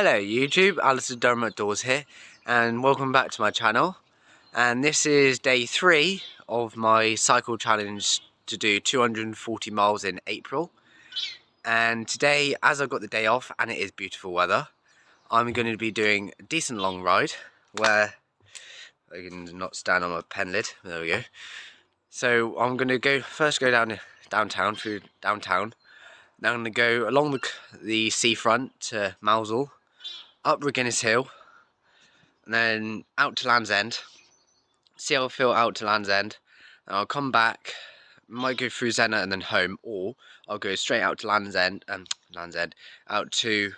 Hello YouTube, Allister Durham Outdoors here, and welcome back to my channel. And this is day 3 of my cycle challenge to do 240 miles in April. And today, as I've got the day off and it is beautiful weather, I'm going to be doing a decent long ride where I can not stand on my pen lid. There we go. So I'm going to go downtown through downtown. Now I'm going to go along the seafront to Mousehole, up Regginnis Hill, and then out to Land's End. See how I feel out to Land's End, and I'll come back. Might go through Zena and then home, or I'll go straight out to Land's End, out to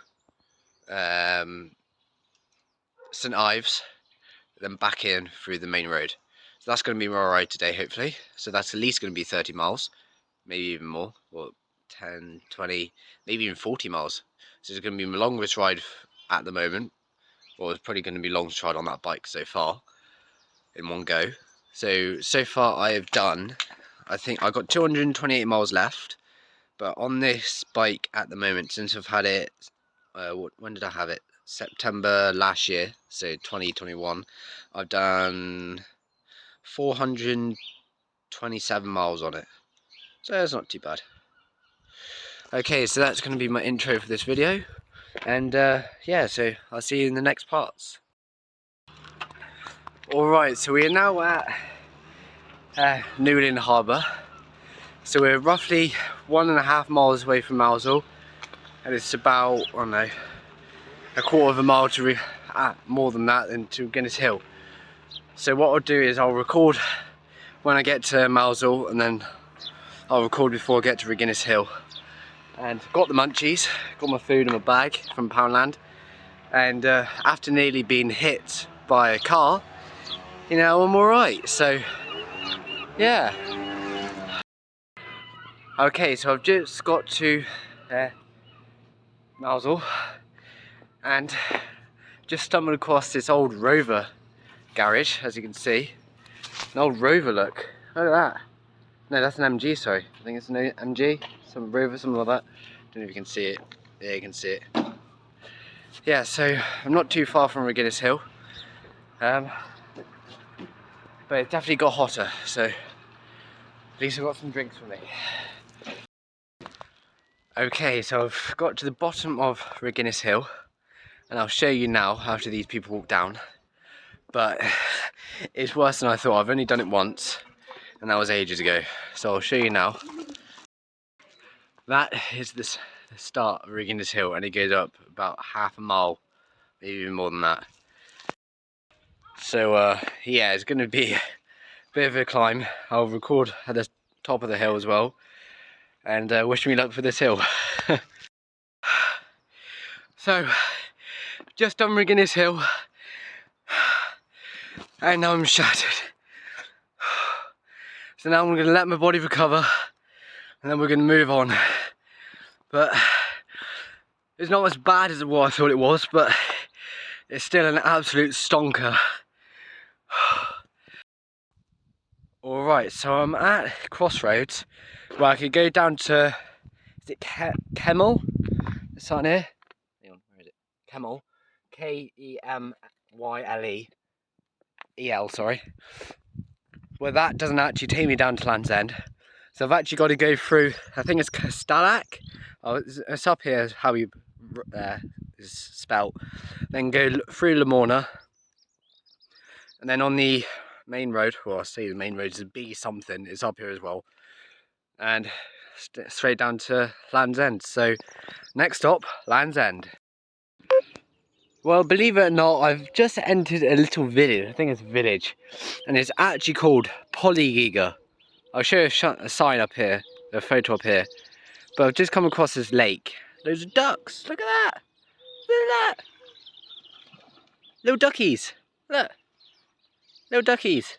St Ives, then back in through the main road. So that's going to be my ride today, hopefully. So that's at least going to be 30 miles, maybe even more, or 10, 20, maybe even 40 miles. So it's going to be my longest ride at the moment. Well, it's probably going to be longest ride on that bike so far in one go. So far I have done, I think I got 228 miles left, but on this bike at the moment, since I've had it, when did I have it? September last year, so 2021, I've done 427 miles on it, so that's not too bad. Okay, so that's going to be my intro for this video, and yeah, so I'll see you in the next parts. Alright, so we are now at Newlyn Harbour. So we're roughly 1.5 miles away from Mousehole, and it's about, I don't know, a quarter of a mile to more than that, than to Regginnis Hill. So what I'll do is I'll record when I get to Mousehole, and then I'll record before I get to Regginnis Hill. And got the munchies, got my food in my bag from Poundland, and after nearly being hit by a car, you know, I'm alright, so yeah. Okay, so I've just got to Mousehole and just stumbled across this old Rover garage, as you can see. An old Rover, look at that. No, that's an MG, sorry. I think it's an MG, some Rover, something like that. Don't know if you can see it. Yeah, you can see it. Yeah, so I'm not too far from Regginnis Hill. But it definitely got hotter, so at least I've got some drinks for me. Okay, so I've got to the bottom of Regginnis Hill, and I'll show you now after these people walk down. But it's worse than I thought. I've only done it once, and that was ages ago. So I'll show you now. That is the start of Regginnis Hill, and it goes up about half a mile, maybe even more than that. So yeah, it's going to be a bit of a climb. I'll record at the top of the hill as well, and wish me luck for this hill. So, just done Regginnis Hill, and now I'm shattered. So now I'm going to let my body recover, and then we're going to move on. But it's not as bad as what I thought it was, but it's still an absolute stonker. Alright, so I'm at Crossroads where I could go down to, is it Kemmel? It's on here. Hang on, where is it? Kemmel. K-E-M-Y-L-E. E-L, sorry. Well, that doesn't actually take me down to Land's End. So I've actually got to go through, I think it's Castallac. Oh, it's up here, how you is spelt. Then go through Lamorna. And then on the main road, well, I say the main road is B something, it's up here as well. And straight down to Land's End. So next stop, Land's End. Well, believe it or not, I've just entered a little village. I think it's a village, and it's actually called Polygiga. I'll show you a sign up here, a photo up here. But I've just come across this lake. Those ducks. Look at that. Look at that. Little duckies. Look. Little duckies.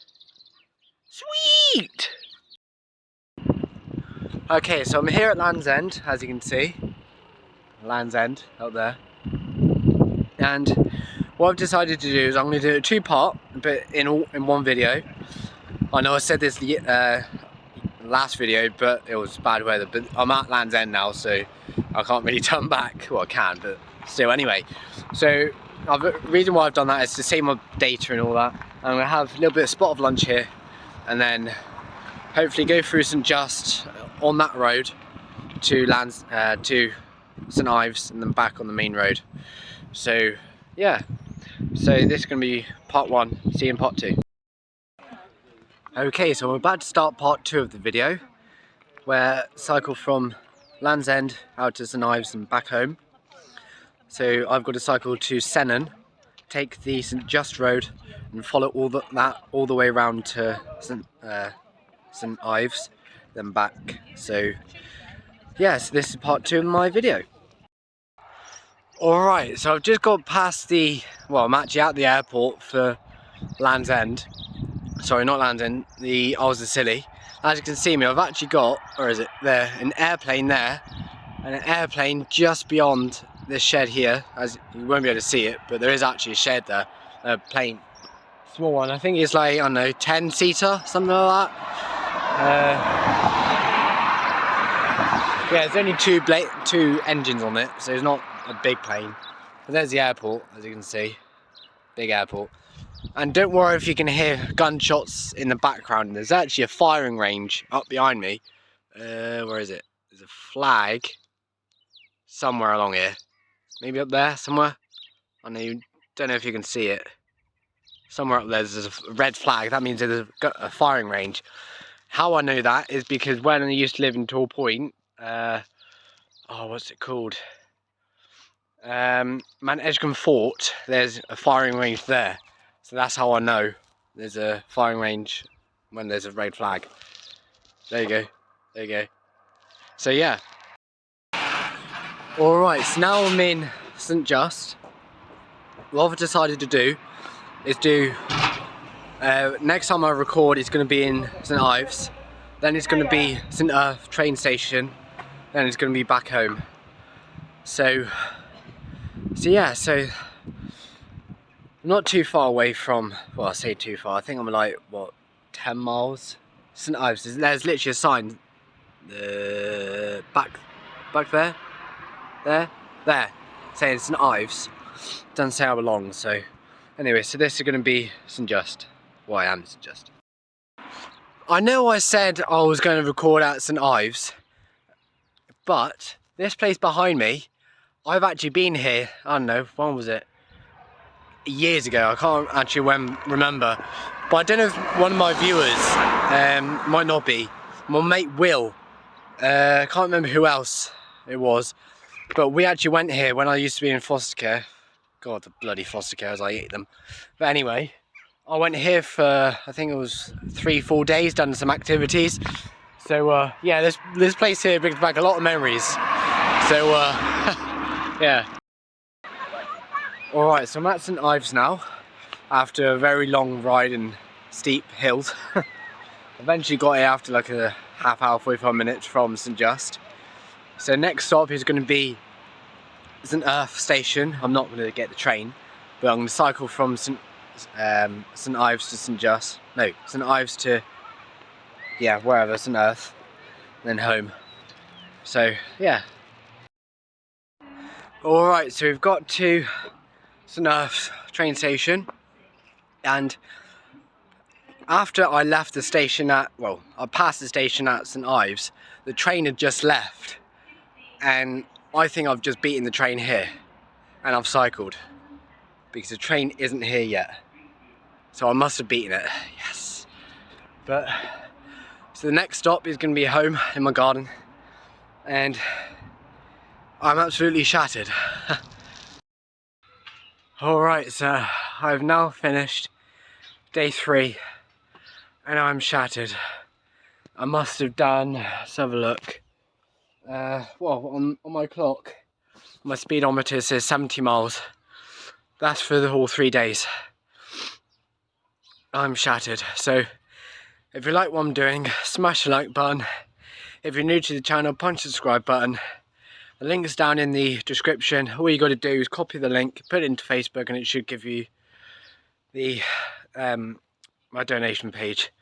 Sweet. Okay, so I'm here at Land's End, as you can see. Land's End out there. And what I've decided to do is I'm going to do a two-part, but in one video. I know I said this the last video, but it was bad weather. But I'm at Land's End now, so I can't really turn back. Well, I can, but still anyway. So the reason why I've done that is to save my data and all that. I'm gonna have a little bit of spot of lunch here, and then hopefully go through St Just on that road to St Ives, and then back on the main road. So yeah, so this is gonna be part 1. See you in part 2. Okay, so I'm about to start part 2 of the video, where I cycle from Land's End out to St Ives and back home. So I've got to cycle to Sennan, take the St Just road and follow all the way around to St Ives, then back. So yes, this is part 2 of my video. Alright, so I've just got past I'm actually at the airport for Land's End. Sorry, not Land's End, the Allister. As you can see me, I've actually got, or is it there, an airplane there, and an airplane just beyond this shed here. As you won't be able to see it, but there is actually a shed there, a plane, small one. I think it's like, I don't know, 10-seater, something like that. Yeah, there's only two engines on it, so it's not a big plane. But there's the airport, as you can see, big airport. And don't worry if you can hear gunshots in the background. There's actually a firing range up behind me. Where is it? There's a flag somewhere along here. Maybe up there somewhere. Don't know if you can see it. Somewhere up there there's a red flag. That means there's a firing range. How I know that is because when I used to live in Tall Point, what's it called? Mount Edgecombe Fort. There's a firing range there. So that's how I know there's a firing range when there's a red flag. There you go, there you go. So yeah. Alright, so now I'm in St Just. What I've decided to do is next time I record it's going to be in St Ives, then it's going to be St Earth train station, then it's going to be back home. So yeah, so not too far away from, well, I say too far, I think I'm like, what, 10 miles? St Ives, there's literally a sign, back there, saying St Ives. Doesn't say how long, so anyway, so this is going to be St Just. Well, I am St Just. I know I said I was going to record at St Ives, but this place behind me, I've actually been here, I don't know, when was it? Years ago, I can't actually remember, but I don't know if one of my viewers, might not be, my mate Will, I can't remember who else it was, but we actually went here when I used to be in foster care. God, the bloody foster cares, I hate them. But anyway, I went here for, I think it was 3-4 days, done some activities. So yeah, this place here brings back a lot of memories. So yeah. Alright, so I'm at St Ives now, after a very long ride and steep hills. Eventually got here after like a half hour, 45 minutes from St Just. So next stop is going to be St Earth station. I'm not going to get the train, but I'm going to cycle from St Ives to St Just. No, St Ives to, yeah, wherever, St Earth, then home. So yeah. Alright, so we've got to St Earth train station, and after I left the station I passed the station at St Ives, the train had just left, and I think I've just beaten the train here, and I've cycled, because the train isn't here yet, so I must have beaten it, yes. But, so the next stop is going to be home in my garden, and I'm absolutely shattered. Alright, so I've now finished day 3 and I'm shattered. I must have done, let's have a look, on my clock, my speedometer says 70 miles. That's for the whole 3 days. I'm shattered. So if you like what I'm doing, smash the like button. If you're new to the channel, punch the subscribe button. The link is down in the description. All you got to do is copy the link, put it into Facebook, and it should give you the my donation page.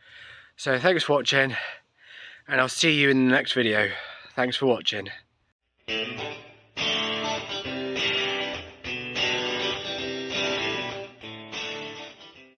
So thanks for watching, and I'll see you in the next video. Thanks for watching.